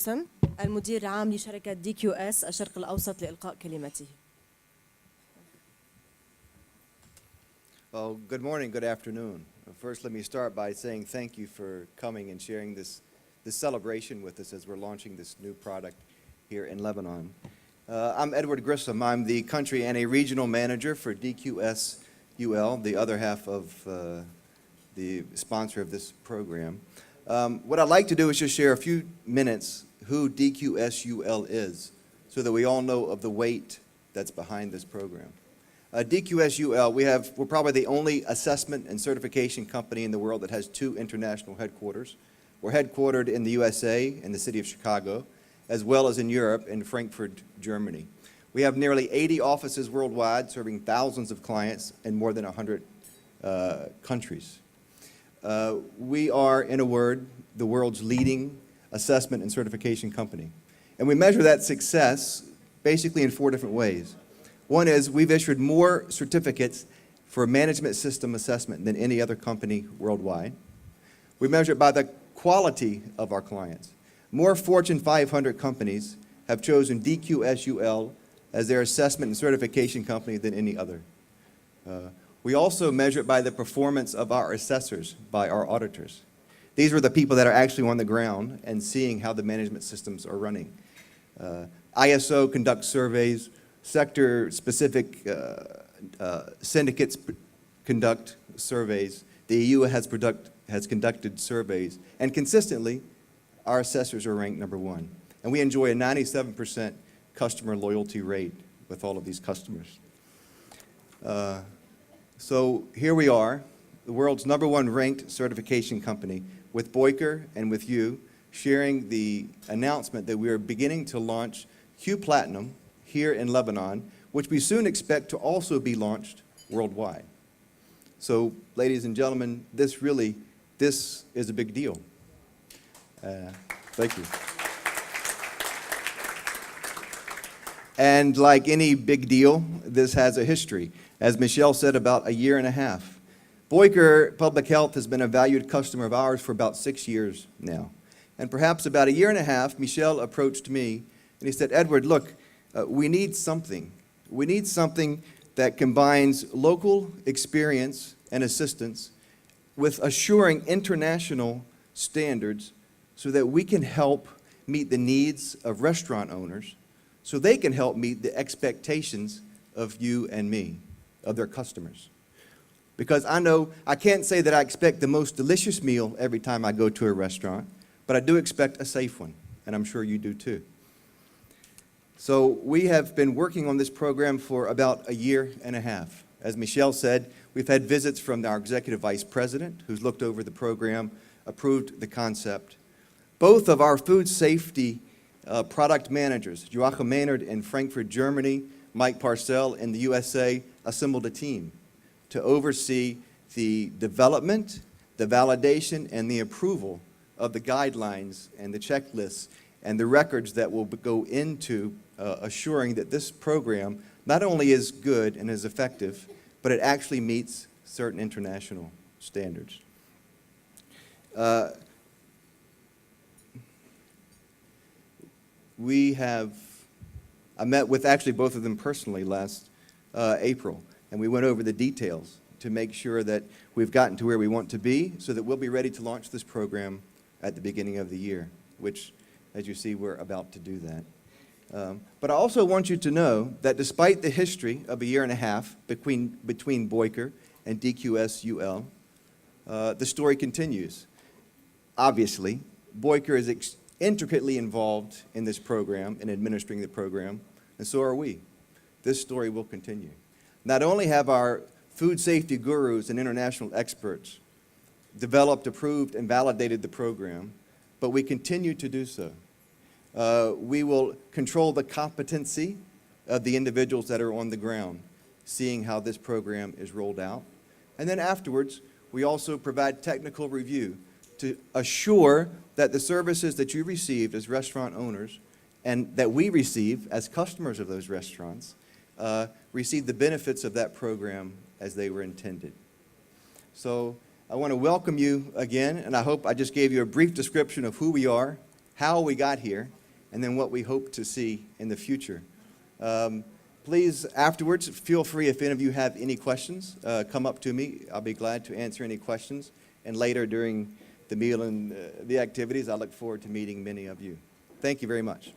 wholesome المدير العام لشركة DQS الشرق الأوسط لإلقاء كلمته. Well, good morning, good afternoon. First, let me start by saying thank you for coming and sharing this celebration with us as we're launching this new product here in Lebanon. I'm Edward Grissom. I'm the country and a regional manager for DQS-UL, the other half of the sponsor of this program. What I'd like to do is just share a few minutes who DQS-UL is so that we all know of the weight that's behind this program. DQS-UL, we're probably the only assessment and certification company in the world that has two international headquarters. We're headquartered in the USA, in the city of Chicago, as well as in Europe, in Frankfurt, Germany. We have nearly 80 offices worldwide, serving thousands of clients in more than 100 countries. We are, in a word, the world's leading assessment and certification company. And we measure that success basically in 4 different ways. One is we've issued more certificates for management system assessment than any other company worldwide. We measure it by the quality of our clients. More Fortune 500 companies have chosen DQS-UL as their assessment and certification company than any other. We also measure it by the performance of our assessors, by our auditors. These are the people that are actually on the ground and seeing how the management systems are running. ISO conducts surveys. Sector-specific syndicates conduct surveys. The EU has conducted surveys. And consistently, our assessors are ranked #1. And we enjoy a 97% customer loyalty rate with all of these customers. So here we are, the world's #1 ranked certification company with Boecker and with you, sharing the announcement that we are beginning to launch Q-platinum here in Lebanon, which we soon expect to also be launched worldwide. So, ladies and gentlemen, this is a big deal. Thank you. And like any big deal, this has a history. As Michelle said, about 1.5 years. Boecker Public Health has been a valued customer of ours for about 6 years now. And perhaps about 1.5 years, Michelle approached me and he said, Edward, look, we need something. We need something that combines local experience and assistance with assuring international standards so that we can help meet the needs of restaurant owners, so they can help meet the expectations of you and me, of their customers. Because I know I can't say that I expect the most delicious meal every time I go to a restaurant, but I do expect a safe one, and I'm sure you do too. So we have been working on this program for about 1.5 years. As Michelle said, we've had visits from our executive vice president, who's looked over the program, approved the concept. Both of our food safety product managers, Joachim Maynard in Frankfurt, Germany, Mike Parcell in the USA, assembled a team to oversee the development, the validation, and the approval of the guidelines and the checklists and the records that will go into assuring that this program not only is good and is effective, but it actually meets certain international standards. I met with actually both of them personally last April, and we went over the details to make sure that we've gotten to where we want to be so that we'll be ready to launch this program at the beginning of the year, which, as you see, we're about to do that. But I also want you to know that despite the history of 1.5 years between Boecker and DQS-UL, the story continues. Obviously, Boecker is intricately involved in this program, in administering the program, and so are we. This story will continue. Not only have our food safety gurus and international experts developed, approved, and validated the program, but we continue to do so. We will control the competency of the individuals that are on the ground, seeing how this program is rolled out. And then afterwards, we also provide technical review to assure that the services that you received as restaurant owners and that we receive as customers of those restaurants receive the benefits of that program as they were intended. So I want to welcome you again, and I hope I just gave you a brief description of who we are how we got here, and then what we hope to see in the future. Please, afterwards, feel free, if any of you have any questions, come up to me. I'll be glad to answer any questions. And later during the meal and the activities, I look forward to meeting many of you. Thank you very much.